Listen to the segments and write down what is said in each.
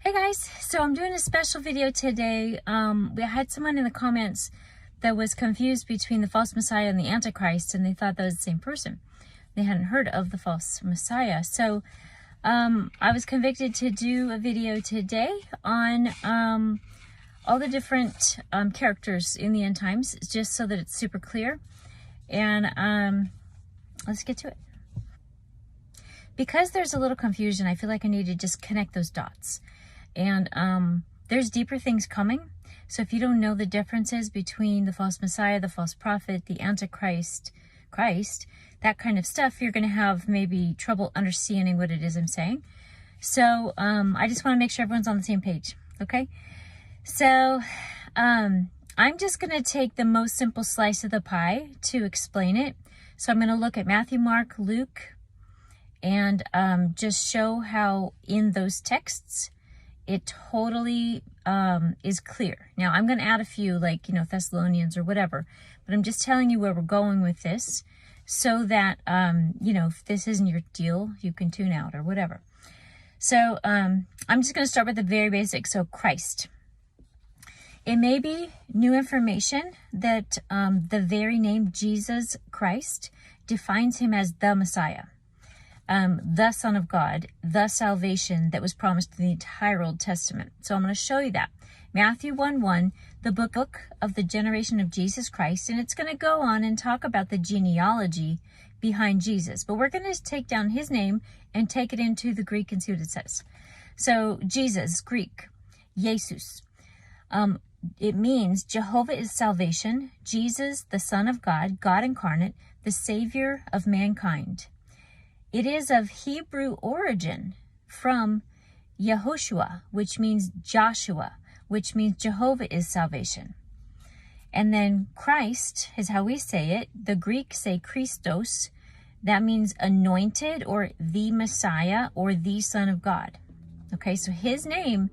Hey guys, so I'm doing a special video today. We had someone in the comments that was confused between the false Messiah and the Antichrist, and they thought that was the same person. They hadn't heard of the false Messiah. So I was convicted to do a video today on all the different characters in the end times, just so that it's super clear. And let's get to it. Because there's a little confusion, I feel like I need to just connect those dots. And there's deeper things coming. So if you don't know the differences between the false Messiah, the false prophet, the Antichrist, Christ, that kind of stuff, you're going to have maybe trouble understanding what it is I'm saying. So I just want to make sure everyone's on the same page. Okay. So I'm just going to take the most simple slice of the pie to explain it. So I'm going to look at Matthew, Mark, Luke, and just show how in those texts it totally is clear. Now, I'm going to add a few, like, Thessalonians or whatever, but I'm just telling you where we're going with this so that, if this isn't your deal, you can tune out or whatever. So I'm just going to start with the very basics. So Christ. It may be new information that the very name Jesus Christ defines him as the Messiah. The Son of God, the salvation that was promised in the entire Old Testament. So I'm going to show you that. Matthew 1:1, the book of the generation of Jesus Christ, and it's going to go on and talk about the genealogy behind Jesus. But we're going to take down his name and take it into the Greek and see what it says. So Jesus, Greek, Jesus. It means Jehovah is salvation, Jesus, the Son of God, God incarnate, the Savior of mankind. It is of Hebrew origin from Yehoshua, which means Joshua, which means Jehovah is salvation. And then Christ is how we say it. The Greeks say Christos. That means anointed or the Messiah or the Son of God. Okay, so his name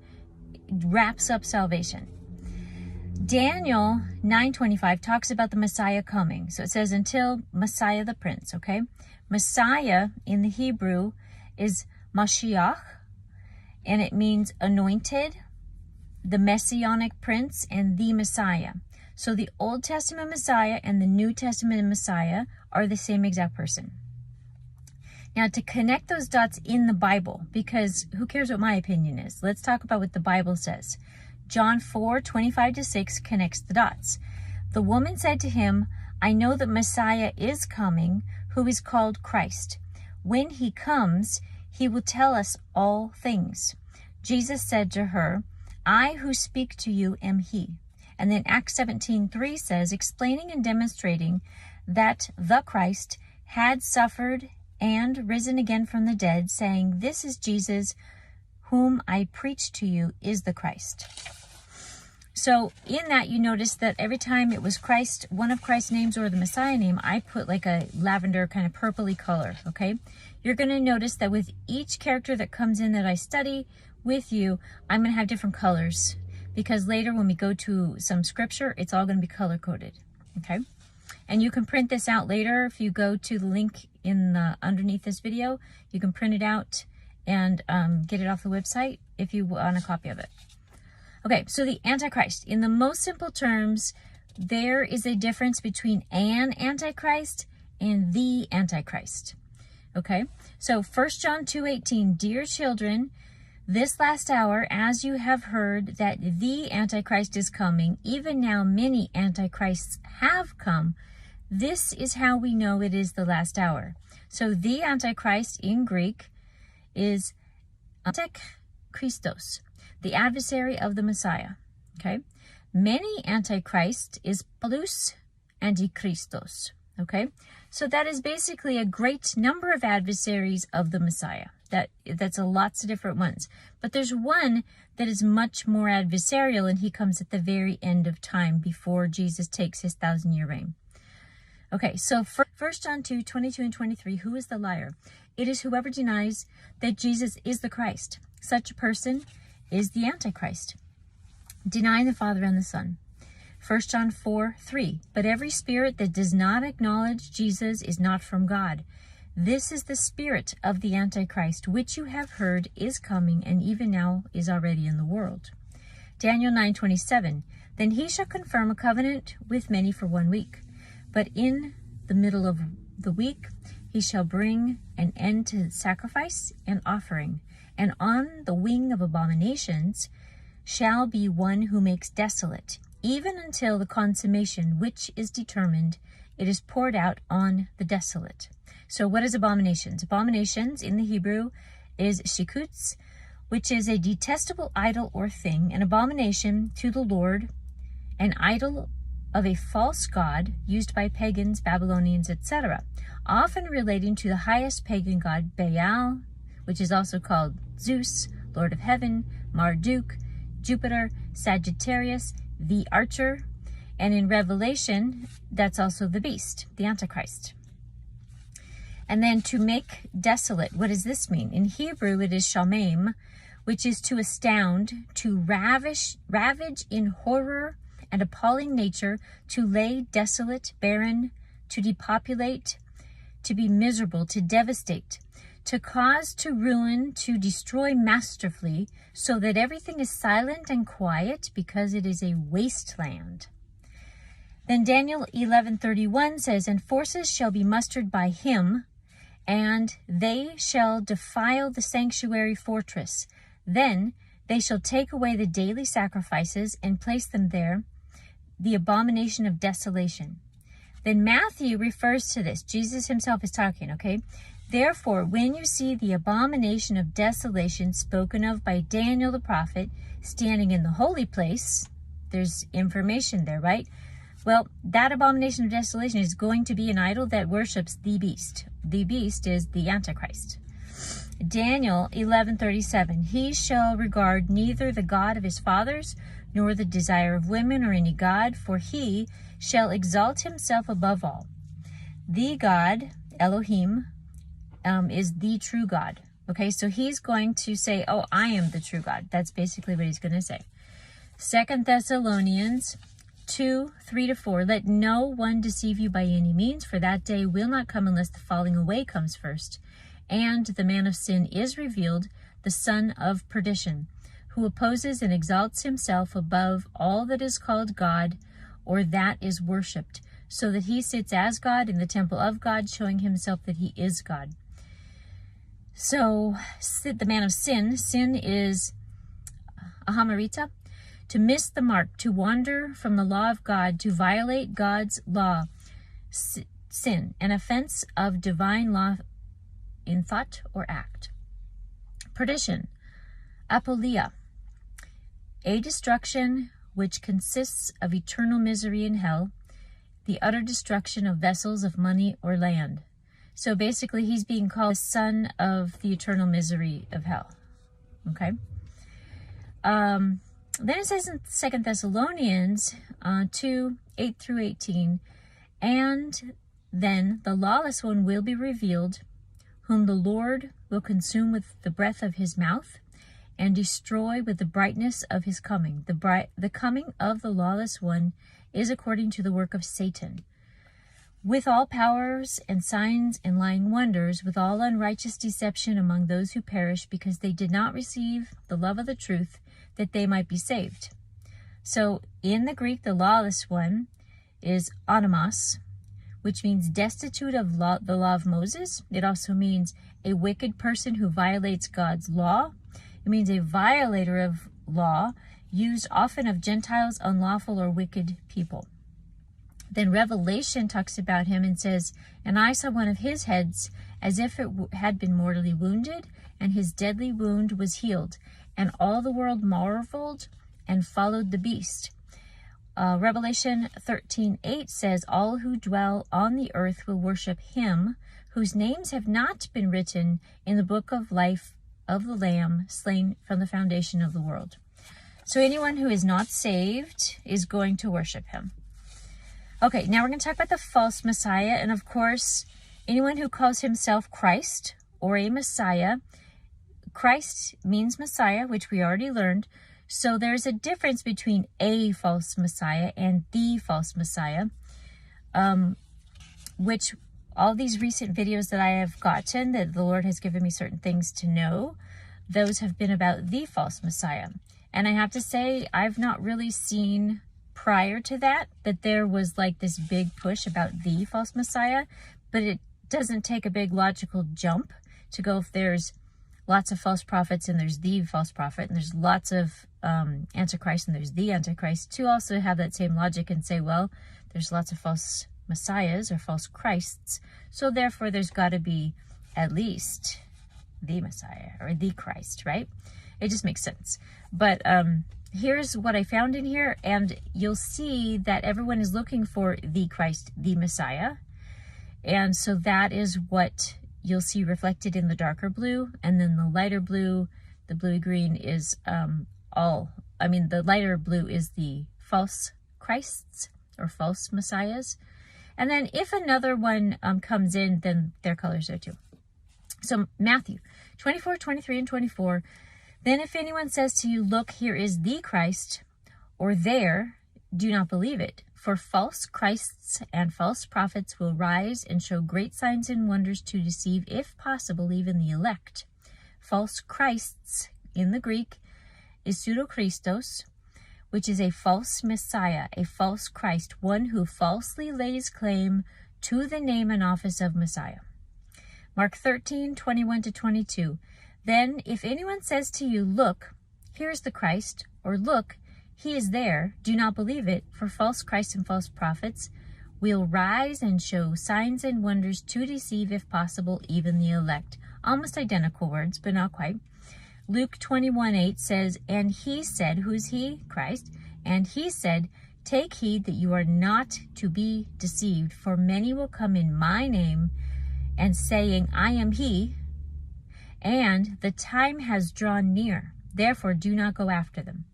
wraps up salvation. Daniel 9:25 talks about the Messiah coming. So it says until Messiah the Prince, okay? Messiah in the Hebrew is Mashiach, and it means anointed, the Messianic Prince, and the Messiah. So the Old Testament Messiah and the New Testament Messiah are the same exact person. Now, to connect those dots in the Bible, because who cares what my opinion is? Let's talk about what the Bible says. John 4:25-6 connects the dots. The woman said to him, I know that Messiah is coming, who is called Christ. When he comes, he will tell us all things. Jesus said to her, I who speak to you am he. And then Acts 17:3 says, explaining and demonstrating that the Christ had suffered and risen again from the dead, saying, this is Jesus, whom I preach to you is the Christ. So in that, you notice that every time it was Christ, one of Christ's names or the Messiah name, I put like a lavender kind of purpley color, okay? You're going to notice that with each character that comes in that I study with you, I'm going to have different colors, because later when we go to some scripture, it's all going to be color-coded, okay? And you can print this out later. If you go to the link in the underneath this video, you can print it out and get it off the website if you want a copy of it. Okay, so the Antichrist. In the most simple terms, there is a difference between an Antichrist and the Antichrist. Okay, so 1 John 2:18, dear children, this last hour, as you have heard that the Antichrist is coming, even now many Antichrists have come, this is how we know it is the last hour. So the Antichrist in Greek is Antichristos, the adversary of the Messiah. Okay, many Antichrist is Paulus Antichristos. Okay, so that is basically a great number of adversaries of the Messiah. That's lots of different ones, but there's one that is much more adversarial, and he comes at the very end of time before Jesus takes his 1,000-year reign. Okay, so 1 John 2:22 and 23, who is the liar? It is whoever denies that Jesus is the Christ. Such a person is the Antichrist, denying the Father and the Son. 1 John 4:3, but every spirit that does not acknowledge Jesus is not from God. This is the spirit of the Antichrist, which you have heard is coming, and even now is already in the world. Daniel 9:27, then he shall confirm a covenant with many for 1 week. But in the middle of the week he shall bring an end to sacrifice and offering. And on the wing of abominations shall be one who makes desolate, even until the consummation which is determined, it is poured out on the desolate. So what is abominations? Abominations in the Hebrew is shikuts, which is a detestable idol or thing, an abomination to the Lord, an idol of a false god used by pagans, Babylonians, etc., often relating to the highest pagan god Baal, which is also called Zeus, Lord of Heaven, Marduk, Jupiter, Sagittarius, the archer, and in Revelation, that's also the beast, the Antichrist. And then to make desolate, what does this mean? In Hebrew, it is shamem, which is to astound, to ravage in horror and appalling nature, to lay desolate, barren, to depopulate, to be miserable, to devastate, to cause, to ruin, to destroy masterfully, so that everything is silent and quiet, because it is a wasteland. Then Daniel 11:31 says, and forces shall be mustered by him, and they shall defile the sanctuary fortress. Then they shall take away the daily sacrifices and place them there, the abomination of desolation. Then Matthew refers to this. Jesus himself is talking, okay? Therefore, when you see the abomination of desolation spoken of by Daniel the prophet standing in the holy place, there's information there, right? Well, that abomination of desolation is going to be an idol that worships the beast. The beast is the Antichrist. Daniel 11:37, he shall regard neither the God of his fathers, nor the desire of women, or any god, for he shall exalt himself above all. The God, Elohim, is the true God. Okay, so he's going to say, oh, I am the true God. That's basically what he's going to say. 2 Thessalonians 2:3-4, let no one deceive you by any means, for that day will not come unless the falling away comes first. And the man of sin is revealed, the son of perdition, who opposes and exalts himself above all that is called God or that is worshipped, so that he sits as God in the temple of God, showing himself that he is God. So the man of sin is a hamarita, to miss the mark, to wander from the law of God, to violate God's law, sin, an offense of divine law in thought or act. Perdition, apolia, a destruction which consists of eternal misery in hell, the utter destruction of vessels of money or land. So basically, he's being called the son of the eternal misery of hell. Okay? Then it says in 2 Thessalonians 2:8-18, and then the lawless one will be revealed, whom the Lord will consume with the breath of his mouth and destroy with the brightness of his coming. The coming of the lawless one is according to the work of Satan, with all powers and signs and lying wonders, with all unrighteous deception among those who perish, because they did not receive the love of the truth, that they might be saved. So in the Greek, the lawless one is onomos, which means destitute of the law of Moses. It also means a wicked person who violates God's law. It means a violator of law, used often of Gentiles, unlawful or wicked people. Then Revelation talks about him and says, and I saw one of his heads as if it had been mortally wounded, and his deadly wound was healed. And all the world marveled and followed the beast. Revelation 13:8 says, all who dwell on the earth will worship him, whose names have not been written in the book of life of the Lamb, slain from the foundation of the world. So anyone who is not saved is going to worship him. Okay, now we're going to talk about the false Messiah. And of course, anyone who calls himself Christ or a Messiah, Christ means Messiah, which we already learned. So there's a difference between a false Messiah and the false Messiah, which all these recent videos that I have gotten, that the Lord has given me certain things to know, those have been about the false Messiah. And I have to say, I've not really seen prior to that there was like this big push about the false Messiah, but it doesn't take a big logical jump to go if there's lots of false prophets and there's the false prophet, and there's lots of Antichrist and there's the Antichrist, to also have that same logic and say, well, there's lots of false messiahs or false Christs, so therefore there's got to be at least the Messiah or the Christ, right? It just makes sense. But here's what I found in here, and you'll see that everyone is looking for the Christ, the Messiah. And so that is what you'll see reflected in the darker blue, and then the lighter blue, the bluey green is the lighter blue is the false Christs or false messiahs. And then if another one comes in, then their colors are too. So Matthew 24, 23, and 24. Then if anyone says to you, look, here is the Christ, or there, do not believe it. For false Christs and false prophets will rise and show great signs and wonders to deceive, if possible, even the elect. False Christs, in the Greek, is pseudo-Christos, which is a false Messiah, a false Christ, one who falsely lays claim to the name and office of Messiah. Mark 13, 21 to 22. Then if anyone says to you, look, here is the Christ, or look, he is there, do not believe it, for false Christs and false prophets will rise and show signs and wonders to deceive, if possible, even the elect. Almost identical words, but not quite. Luke 21:8 says, and he said, who's he? Christ. And he said, take heed that you are not to be deceived, for many will come in my name, and saying, I am he, and the time has drawn near. Therefore do not go after them.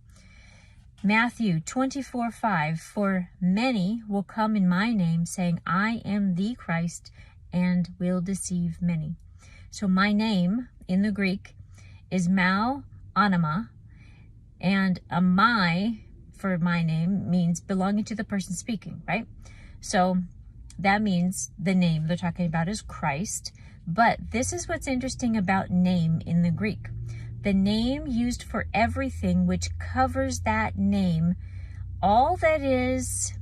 Matthew 24:5, for many will come in my name, saying, I am the Christ, and will deceive many. So my name in the Greek is mau anima, and a my for my name means belonging to the person speaking, right? So that means the name they're talking about is Christ. But this is what's interesting about name in the Greek. The name used for everything which covers that name, all that is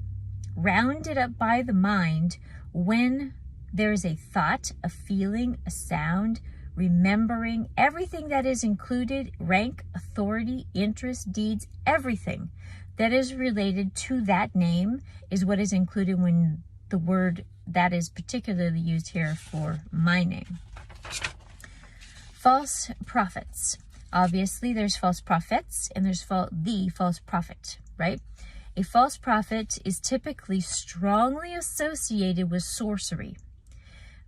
rounded up by the mind when there is a thought, a feeling, a sound, remembering, everything that is included, rank, authority, interest, deeds, everything that is related to that name is what is included when the word that is particularly used here for my name. False prophets. Obviously, there's false prophets and there's the false prophet, right? A false prophet is typically strongly associated with sorcery,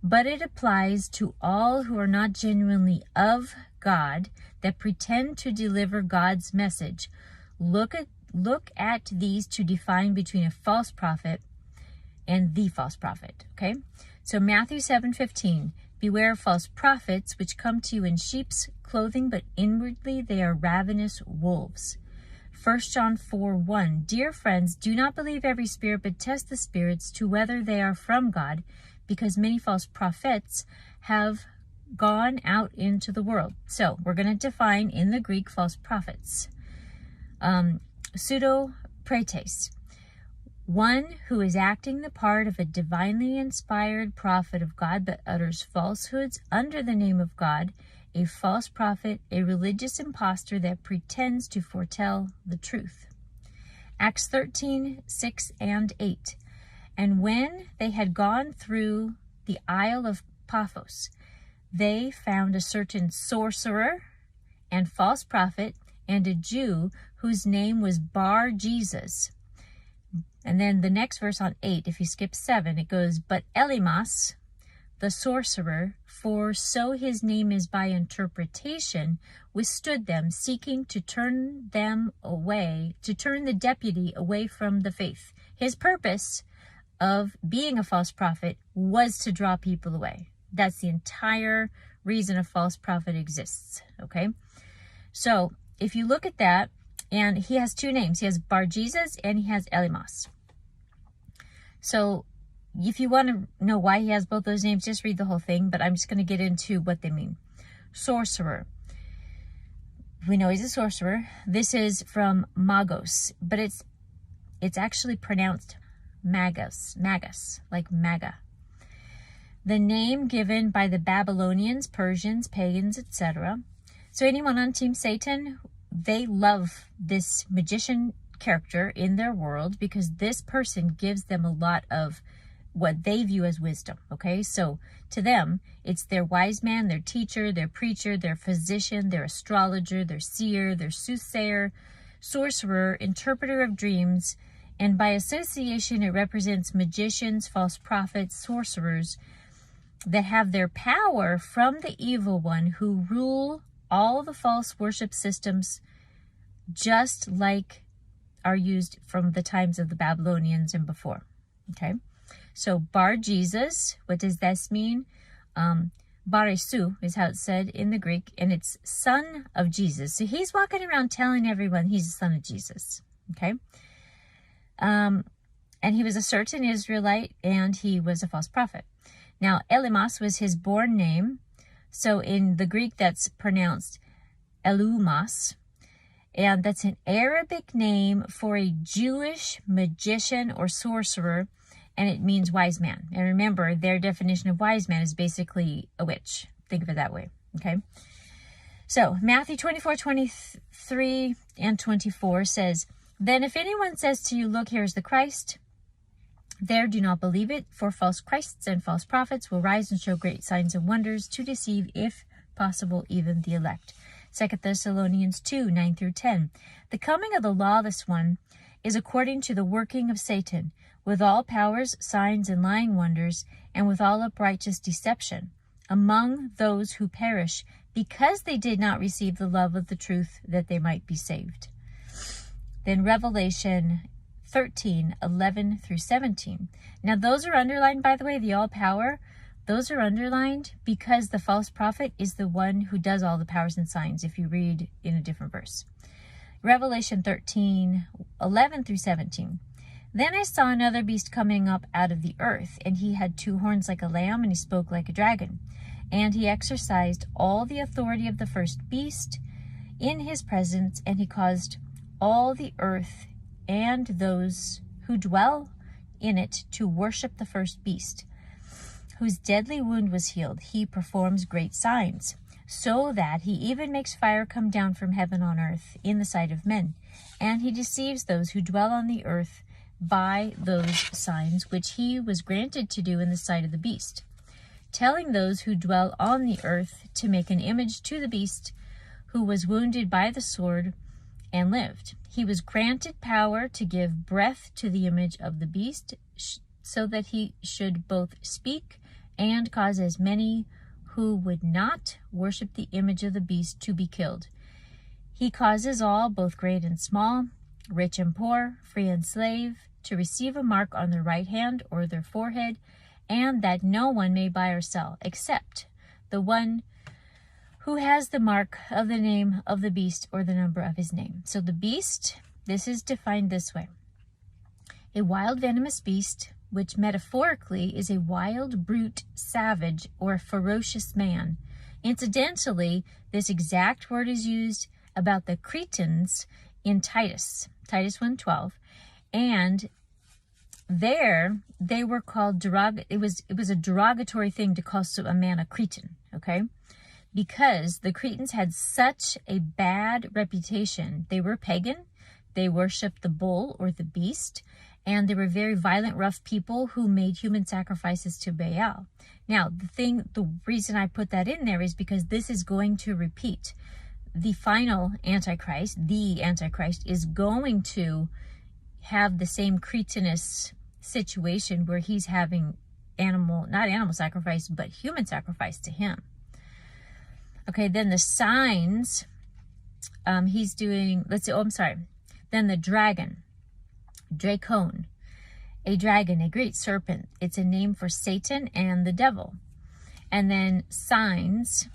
but it applies to all who are not genuinely of God, that pretend to deliver God's message. Look at these to define between a false prophet and the false prophet, okay? So Matthew 7:15, beware of false prophets, which come to you in sheep's clothing, but inwardly they are ravenous wolves. 1 John 4:1, dear friends, do not believe every spirit, but test the spirits to whether they are from God, because many false prophets have gone out into the world. So we're going to define in the Greek false prophets. Pseudo-pretes, one who is acting the part of a divinely inspired prophet of God, but utters falsehoods under the name of God. A false prophet, a religious impostor that pretends to foretell the truth. Acts 13:6 and 8. And when they had gone through the Isle of Paphos, they found a certain sorcerer and false prophet and a Jew whose name was Bar Jesus. And then the next verse on 8, if you skip 7, it goes, but Elymas, the sorcerer, for so his name is by interpretation, withstood them, seeking to turn the deputy away from the faith. His purpose of being a false prophet was to draw people away. That's the entire reason a false prophet exists, okay? So if you look at that, and he has two names. He has Bar Jesus and he has Elymas. So if you want to know why he has both those names, just read the whole thing, but I'm just going to get into what they mean. Sorcerer. We know he's a sorcerer. This is from magos, but it's actually pronounced magus, like maga. The name given by the Babylonians, Persians, pagans, etc. So anyone on Team Satan, they love this magician character in their world because this person gives them a lot of what they view as wisdom, okay? So to them, it's their wise man, their teacher, their preacher, their physician, their astrologer, their seer, their soothsayer, sorcerer, interpreter of dreams, and by association, it represents magicians, false prophets, sorcerers that have their power from the evil one who rule all the false worship systems just like are used from the times of the Babylonians and before, okay? So Bar Jesus, what does this mean? Baresu is how it's said in the Greek, and it's son of Jesus. So he's walking around telling everyone he's the son of Jesus, okay? And he was a certain Israelite, and he was a false prophet. Now, Elimas was his born name. So in the Greek, that's pronounced Elumas, and that's an Arabic name for a Jewish magician or sorcerer, and it means wise man. And remember, their definition of wise man is basically a witch. Think of it that way, okay? So Matthew 24:23 and 24 says, "Then if anyone says to you, 'Look, here is the Christ,' there do not believe it, for false Christs and false prophets will rise and show great signs and wonders to deceive, if possible, even the elect." 2 Thessalonians 2:9 through 10. "The coming of the lawless one is according to the working of Satan, with all powers, signs, and lying wonders, and with all unrighteous deception, among those who perish, because they did not receive the love of the truth, that they might be saved." Then Revelation 13:11 through 17. Now those are underlined, by the way, the all power. Those are underlined because the false prophet is the one who does all the powers and signs, if you read in a different verse. Revelation 13:11 through 17. "Then I saw another beast coming up out of the earth, and he had 2 horns like a lamb, and he spoke like a dragon. And he exercised all the authority of the first beast in his presence, and he caused all the earth and those who dwell in it to worship the first beast, whose deadly wound was healed. He performs great signs, so that he even makes fire come down from heaven on earth in the sight of men. And he deceives those who dwell on the earth by those signs which he was granted to do in the sight of the beast, telling those who dwell on the earth to make an image to the beast who was wounded by the sword and lived. He was granted power to give breath to the image of the beast, so that he should both speak and cause as many who would not worship the image of the beast to be killed. He causes all, both great and small, rich and poor, free and slave, to receive a mark on their right hand or their forehead, and that no one may buy or sell, except the one who has the mark of the name of the beast or the number of his name." So the beast, this is defined this way: a wild venomous beast, which metaphorically is a wild brute, savage, or ferocious man. Incidentally, this exact word is used about the Cretans in Titus 1:12, and there they were called it was a derogatory thing to call a man a Cretan, okay? Because the Cretans had such a bad reputation. They were pagan, they worshipped the bull or the beast, and they were very violent, rough people who made human sacrifices to Baal. Now, the reason I put that in there is because this is going to repeat. The final Antichrist, is going to have the same cretinous situation where he's having not animal sacrifice, but human sacrifice to him. Okay, then the signs, he's doing, then the dragon, Dracon, a dragon, a great serpent. It's a name for Satan and the devil. And then signs,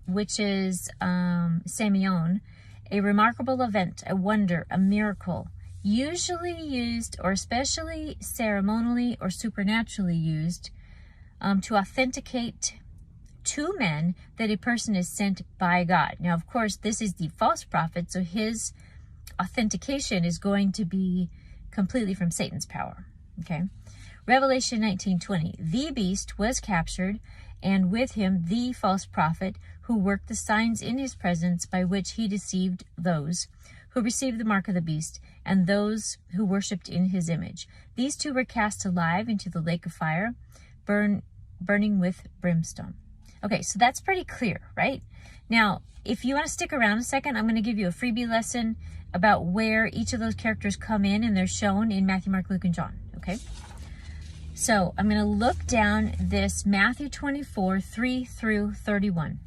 which is Semyon, a remarkable event, a wonder, a miracle, usually used or especially ceremonially or supernaturally used to authenticate to men that a person is sent by God. Now, of course, this is the false prophet, so his authentication is going to be completely from Satan's power. Okay. Revelation 19:20. The beast was captured, and with him the false prophet who worked the signs in his presence, by which he deceived those who received the mark of the beast and those who worshipped in his image. These two were cast alive into the lake of fire, burning with brimstone. Okay, so that's pretty clear, right? Now, if you want to stick around a second, I'm going to give you a freebie lesson about where each of those characters come in, and they're shown in Matthew, Mark, Luke, and John, okay? So I'm going to look down this Matthew 24, 3 through 31.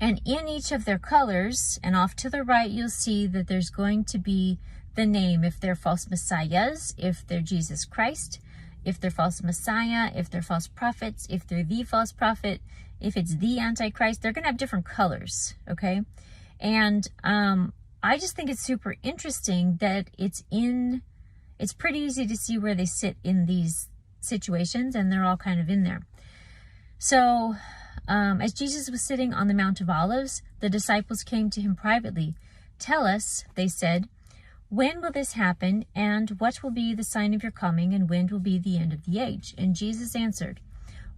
And in each of their colors, and off to the right, you'll see that there's going to be the name, if they're false messiahs, if they're Jesus Christ, if they're false messiah, if they're false prophets, if they're the false prophet, if it's the Antichrist. They're going to have different colors, okay? And I just think it's super interesting that it's pretty easy to see where they sit in these situations, and they're all kind of in there. So as Jesus was sitting on the Mount of Olives, the disciples came to him privately. "Tell us," they said, "when will this happen, and what will be the sign of your coming, and when will be the end of the age?" And Jesus answered,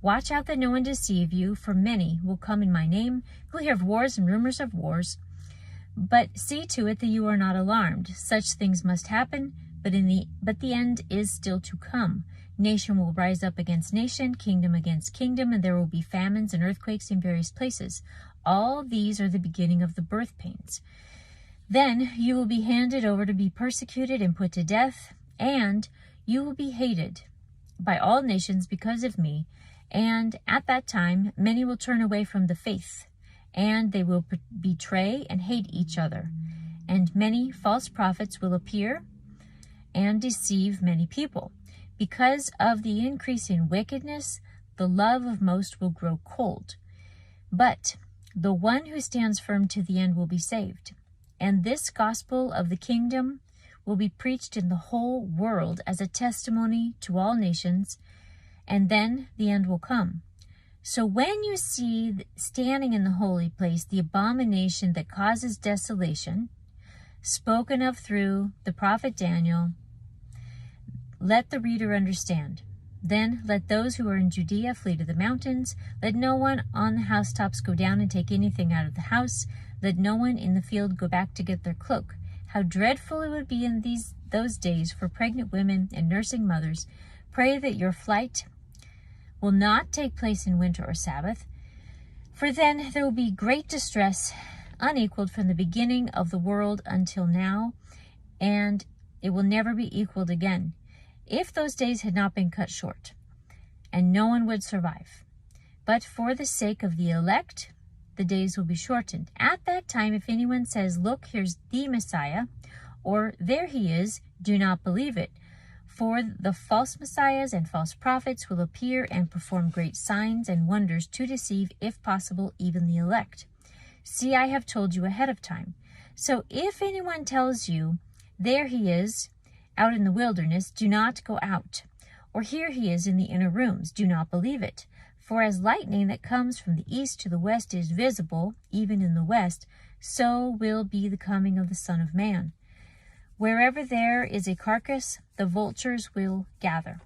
"Watch out that no one deceive you, for many will come in my name. You'll hear of wars and rumors of wars. But see to it that you are not alarmed. Such things must happen, but the end is still to come. Nation will rise up against nation, kingdom against kingdom, and there will be famines and earthquakes in various places. All these are the beginning of the birth pains. Then you will be handed over to be persecuted and put to death, and you will be hated by all nations because of me. And at that time, many will turn away from the faith, and they will betray and hate each other. And many false prophets will appear and deceive many people. Because of the increase in wickedness, the love of most will grow cold. But the one who stands firm to the end will be saved. And this gospel of the kingdom will be preached in the whole world as a testimony to all nations, and then the end will come. So when you see standing in the holy place the abomination that causes desolation, spoken of through the prophet Daniel, let the reader understand. Then let those who are in Judea flee to the mountains. Let no one on the housetops go down and take anything out of the house. Let no one in the field go back to get their cloak. How dreadful it would be in those days for pregnant women and nursing mothers. Pray that your flight will not take place in winter or Sabbath, for then there will be great distress, unequaled from the beginning of the world until now, and it will never be equaled again, if those days had not been cut short, and no one would survive. But for the sake of the elect, the days will be shortened. At that time, if anyone says, 'Look, here's the Messiah,' or 'There he is,' do not believe it. For the false messiahs and false prophets will appear and perform great signs and wonders to deceive, if possible, even the elect. See, I have told you ahead of time. So if anyone tells you, 'There he is,' out in the wilderness, do not go out. Or 'Here he is in the inner rooms,' do not believe it. For as lightning that comes from the east to the west is visible, even in the west, so will be the coming of the Son of Man. Wherever there is a carcass, the vultures will gather.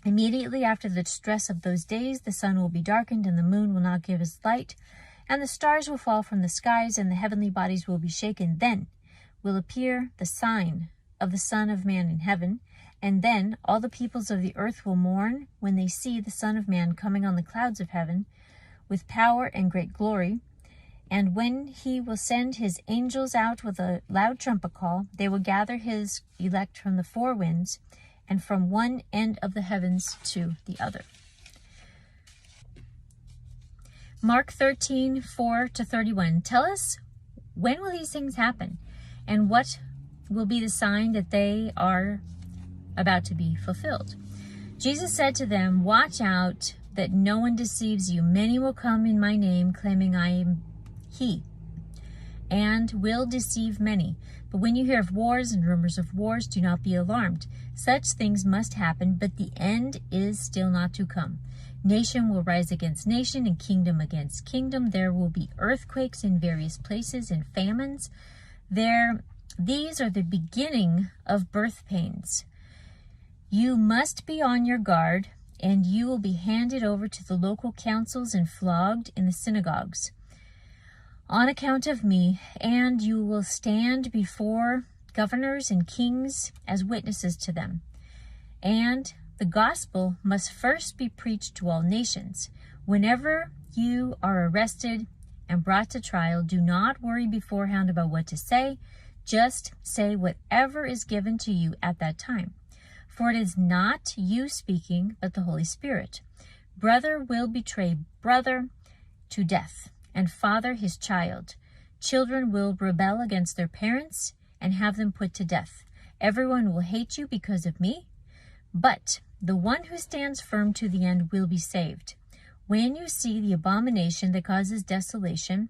Immediately after the distress of those days, the sun will be darkened, and the moon will not give its light, and the stars will fall from the skies, and the heavenly bodies will be shaken. Then will appear the sign of the Son of Man in heaven, and then all the peoples of the earth will mourn when they see the Son of Man coming on the clouds of heaven with power and great glory. And when he will send his angels out with a loud trumpet call, they will gather his elect from the four winds and from one end of the heavens to the other." Mark 13, 4-31. Tell us, when will these things happen? And what will be the sign that they are about to be fulfilled? Jesus said to them, "Watch out that no one deceives you. Many will come in my name, claiming I am he, and will deceive many. But when you hear of wars and rumors of wars, do not be alarmed. Such things must happen, but the end is still not to come. Nation will rise against nation, and kingdom against kingdom. There will be earthquakes in various places and famines. These are the beginning of birth pains. You must be on your guard, and you will be handed over to the local councils and flogged in the synagogues on account of me, and you will stand before governors and kings as witnesses to them. And the gospel must first be preached to all nations. Whenever you are arrested and brought to trial, do not worry beforehand about what to say. Just say whatever is given to you at that time. For it is not you speaking, but the Holy Spirit. Brother will betray brother to death, and father his child. Children will rebel against their parents and have them put to death. Everyone will hate you because of me, but the one who stands firm to the end will be saved. When you see the abomination that causes desolation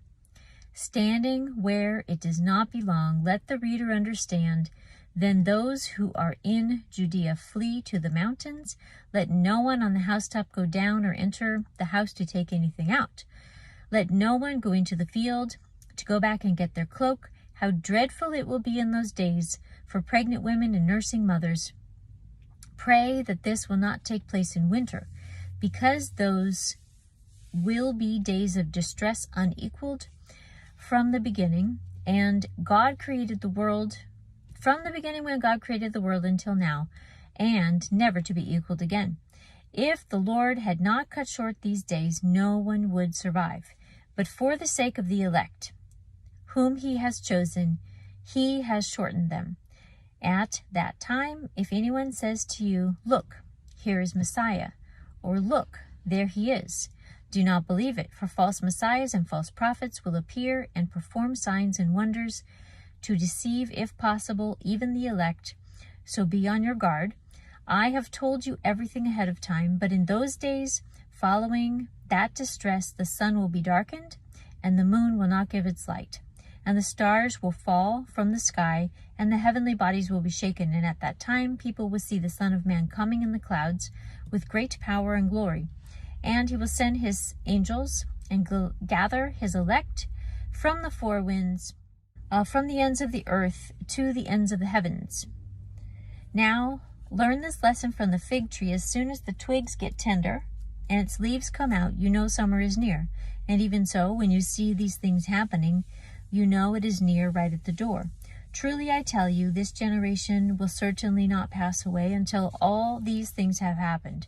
standing where it does not belong, let the reader understand. Then those who are in Judea flee to the mountains. Let no one on the housetop go down or enter the house to take anything out. Let no one go into the field to go back and get their cloak. How dreadful it will be in those days for pregnant women and nursing mothers. Pray that this will not take place in winter, because those will be days of distress unequaled from the beginning. And God created the world from the beginning when God created the world until now, and never to be equaled again. If the Lord had not cut short these days, no one would survive. But for the sake of the elect, whom he has chosen, he has shortened them. At that time, if anyone says to you, "Look, here is Messiah," or "Look, there he is," do not believe it, for false messiahs and false prophets will appear and perform signs and wonders to deceive, if possible, even the elect. So be on your guard. I have told you everything ahead of time, but in those days following that distress, the sun will be darkened, and the moon will not give its light, and the stars will fall from the sky, and the heavenly bodies will be shaken. And at that time people will see the Son of Man coming in the clouds with great power and glory. And he will send his angels and gather his elect from the four winds, from the ends of the earth to the ends of the heavens. Now, learn this lesson from the fig tree. As soon as the twigs get tender and its leaves come out, you know summer is near. And even so, when you see these things happening, you know it is near, right at the door. Truly I tell you, this generation will certainly not pass away until all these things have happened.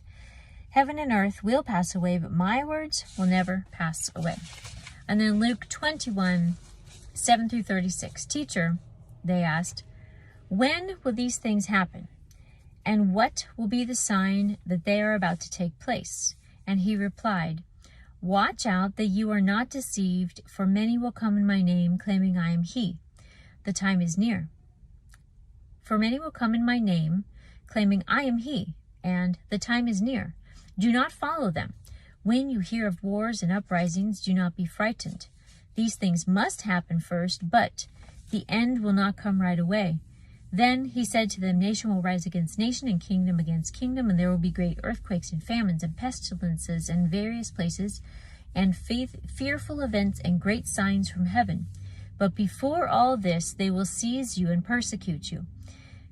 Heaven and earth will pass away, but my words will never pass away. And then Luke 21, 7 through 36. Teacher, they asked, when will these things happen? And what will be the sign that they are about to take place? And he replied, watch out that you are not deceived, for many will come in my name, claiming I am he. The time is near. For many will come in my name, claiming I am he, and the time is near. Do not follow them. When you hear of wars and uprisings, do not be frightened. These things must happen first, but the end will not come right away. Then he said to them, nation will rise against nation and kingdom against kingdom, and there will be great earthquakes and famines and pestilences in various places, and fearful events and great signs from heaven. But before all this, they will seize you and persecute you.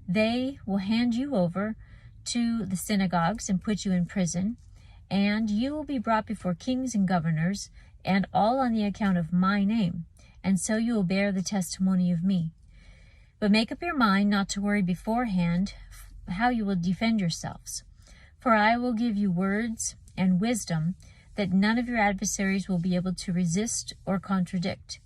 They will hand you over to the synagogues and put you in prison, and you will be brought before kings and governors, and all on the account of my name. And so you will bear the testimony of me. But make up your mind not to worry beforehand how you will defend yourselves. For I will give you words and wisdom that none of your adversaries will be able to resist or contradict.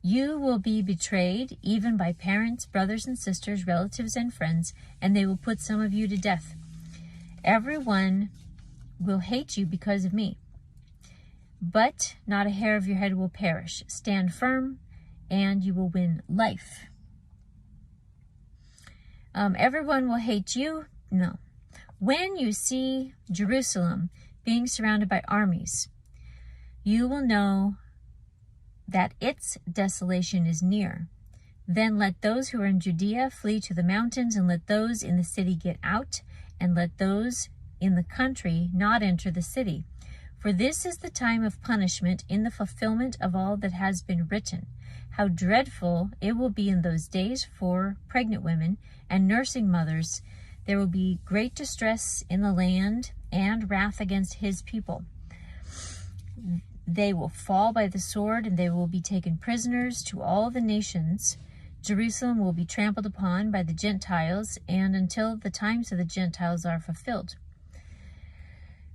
You will be betrayed even by parents, brothers and sisters, relatives and friends, and they will put some of you to death. Everyone will hate you because of me. But not a hair of your head will perish. Stand firm, and you will win life. Everyone will hate you. No. When you see Jerusalem being surrounded by armies, you will know that its desolation is near. Then let those who are in Judea flee to the mountains, and let those in the city get out, and let those in the country not enter the city. For this is the time of punishment in the fulfillment of all that has been written. How dreadful it will be in those days for pregnant women and nursing mothers. There will be great distress in the land and wrath against his people. They will fall by the sword, and they will be taken prisoners to all the nations. Jerusalem will be trampled upon by the Gentiles, and until the times of the Gentiles are fulfilled.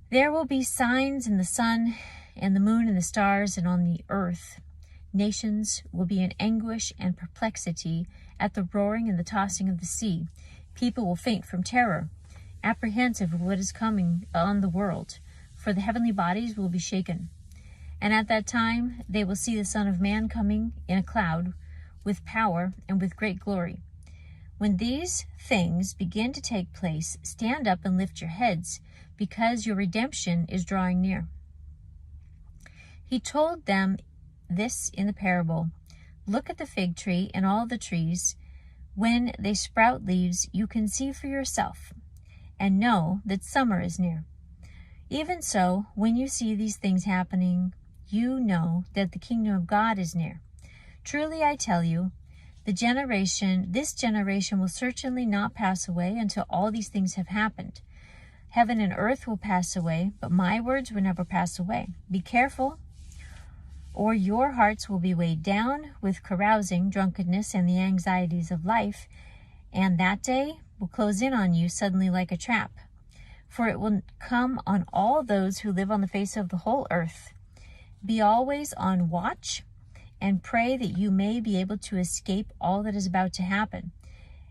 There will be signs in the sun and the moon and the stars and on the earth. Nations will be in anguish and perplexity at the roaring and the tossing of the sea. People will faint from terror, apprehensive of what is coming on the world, for the heavenly bodies will be shaken. And at that time they will see the Son of Man coming in a cloud with power and with great glory. When these things begin to take place, stand up and lift your heads, because your redemption is drawing near. He told them this in the parable. Look at the fig tree and all the trees. When they sprout leaves, you can see for yourself, and know that summer is near. Even so, when you see these things happening, you know that the kingdom of God is near. Truly I tell you, this generation will certainly not pass away until all these things have happened. Heaven and earth will pass away, but my words will never pass away. Be careful, or your hearts will be weighed down with carousing, drunkenness, and the anxieties of life, and that day will close in on you suddenly like a trap. For it will come on all those who live on the face of the whole earth. Be always on watch, and pray that you may be able to escape all that is about to happen,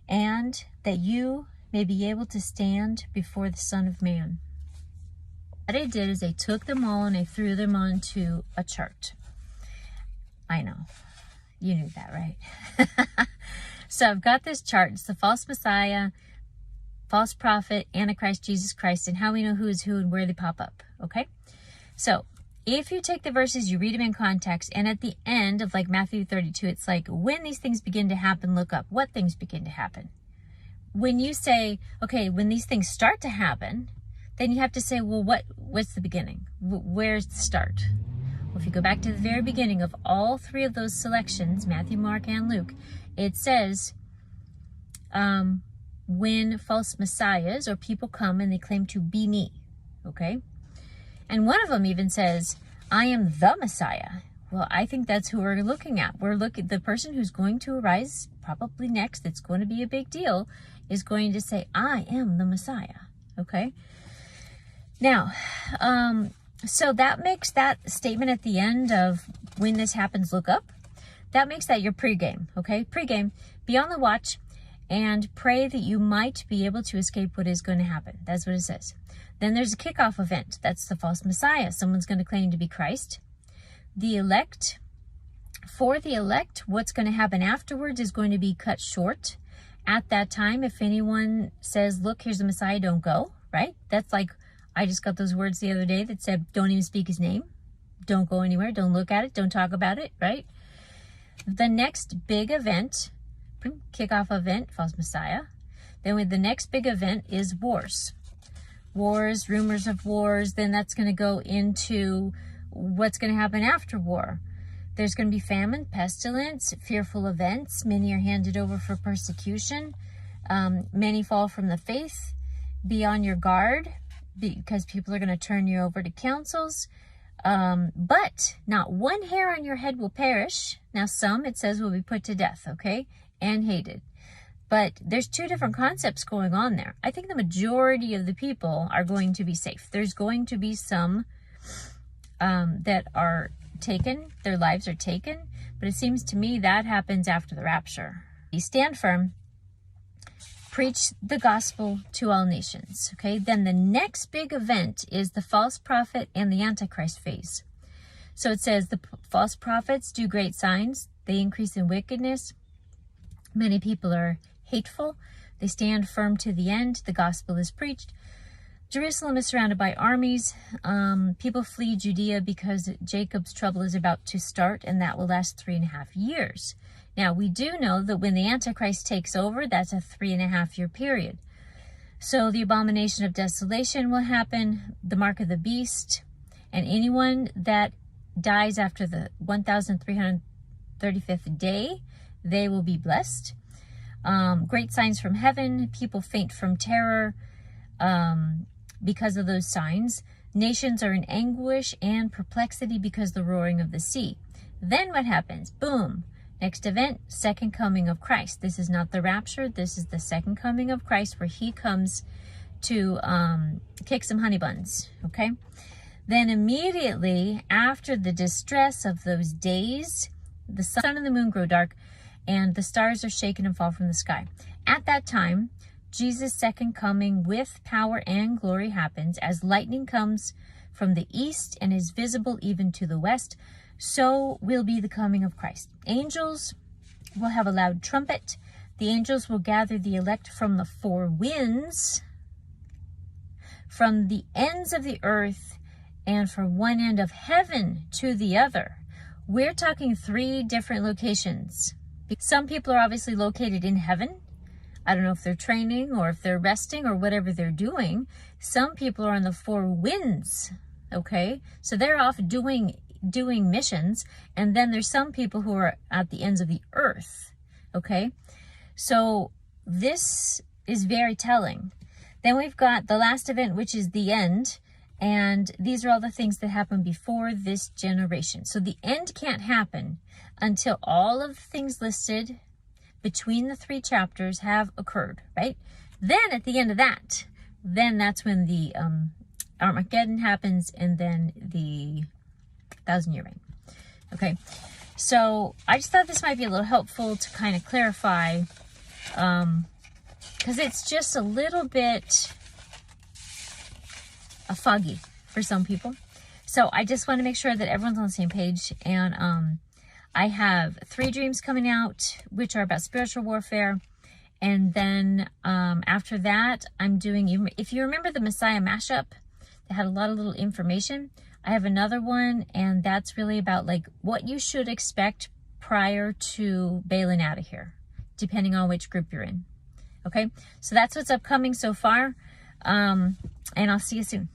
and that you may be able to stand before the Son of Man. What I did is I took them all and I threw them onto a chart. I know. You knew that, right? So I've got this chart. It's the false Messiah, false prophet, Antichrist, Jesus Christ, and how we know who is who and where they pop up. Okay? So if you take the verses, you read them in context, and at the end of like Matthew 32, it's like, when these things begin to happen, look up. What things begin to happen? When you say, okay, when these things start to happen, then you have to say, well, what's the beginning? Where's the start? Well, if you go back to the very beginning of all three of those selections, Matthew, Mark, and Luke, it says, when false messiahs or people come and they claim to be me, okay? And one of them even says, I am the Messiah. Well, I think that's who we're looking at. We're looking, the person who's going to arise probably next, it's going to be a big deal, is going to say, I am the Messiah, okay? Now, so that makes that statement at the end of when this happens, look up. That makes that your pregame, okay? Pregame, be on the watch and pray that you might be able to escape what is going to happen. That's what it says. Then there's a kickoff event. That's the false Messiah. Someone's going to claim to be Christ. The elect, for the elect, what's going to happen afterwards is going to be cut short. At that time, if anyone says, look, here's the Messiah, don't go, right? That's like, I just got those words the other day that said, don't even speak his name. Don't go anywhere. Don't look at it. Don't talk about it, right? The next big event, kickoff event, false Messiah. Then with the next big event is wars. Wars, rumors of wars. Then that's going to go into what's going to happen after war. There's going to be famine, pestilence, fearful events. Many are handed over for persecution. Many fall from the faith. Be on your guard, because people are going to turn you over to councils. But not one hair on your head will perish. Now some, it says, will be put to death, okay, and hated. But there's two different concepts going on there. I think the majority of the people are going to be safe. There's going to be some that are taken, their lives are taken, but it seems to me that happens after the rapture. You stand firm, preach the gospel to all nations, okay? Then the next big event is the false prophet and the Antichrist phase. So it says the false prophets do great signs. They increase in wickedness. Many people are hateful. They stand firm to the end. The gospel is preached. Jerusalem is surrounded by armies. People flee Judea because Jacob's trouble is about to start, and that will last 3.5 years. Now, we do know that when the Antichrist takes over, that's a 3.5 year period. So the abomination of desolation will happen, the mark of the beast, and anyone that dies after the 1,335th day, they will be blessed. Great signs from heaven, people faint from terror because of those signs. Nations are in anguish and perplexity because of the roaring of the sea. Then what happens? Boom. Next event, second coming of Christ. This is not the rapture. This is the second coming of Christ, where he comes to kick some honey buns. Okay. Then immediately after the distress of those days, the sun and the moon grow dark, and the stars are shaken and fall from the sky. At that time, Jesus' second coming with power and glory happens, as lightning comes from the east and is visible even to the west. So will be the coming of Christ. Angels will have a loud trumpet. The angels will gather the elect from the four winds, from the ends of the earth, and from one end of heaven to the other. We're talking 3 different locations. Some people are obviously located in heaven. I don't know if they're training or if they're resting or whatever they're doing. Some people are on the 4 winds, okay? So they're off doing missions, and then there's some people who are at the ends of the earth, okay? So this is very telling. Then we've got the last event, which is the end, and these are all the things that happen before this generation. So the end can't happen until all of the things listed between the 3 chapters have occurred, right? Then at the end of that, then that's when the Armageddon happens, and then the 1,000-year reign. Okay, so I just thought this might be a little helpful to kind of clarify, because it's just a little bit foggy for some people. So I just want to make sure that everyone's on the same page. And I have 3 dreams coming out, which are about spiritual warfare. And then after that, I'm doing, if you remember the Messiah mashup, that had a lot of little information, I have another one, and that's really about like what you should expect prior to bailing out of here, depending on which group you're in. Okay, so that's what's upcoming so far, and I'll see you soon.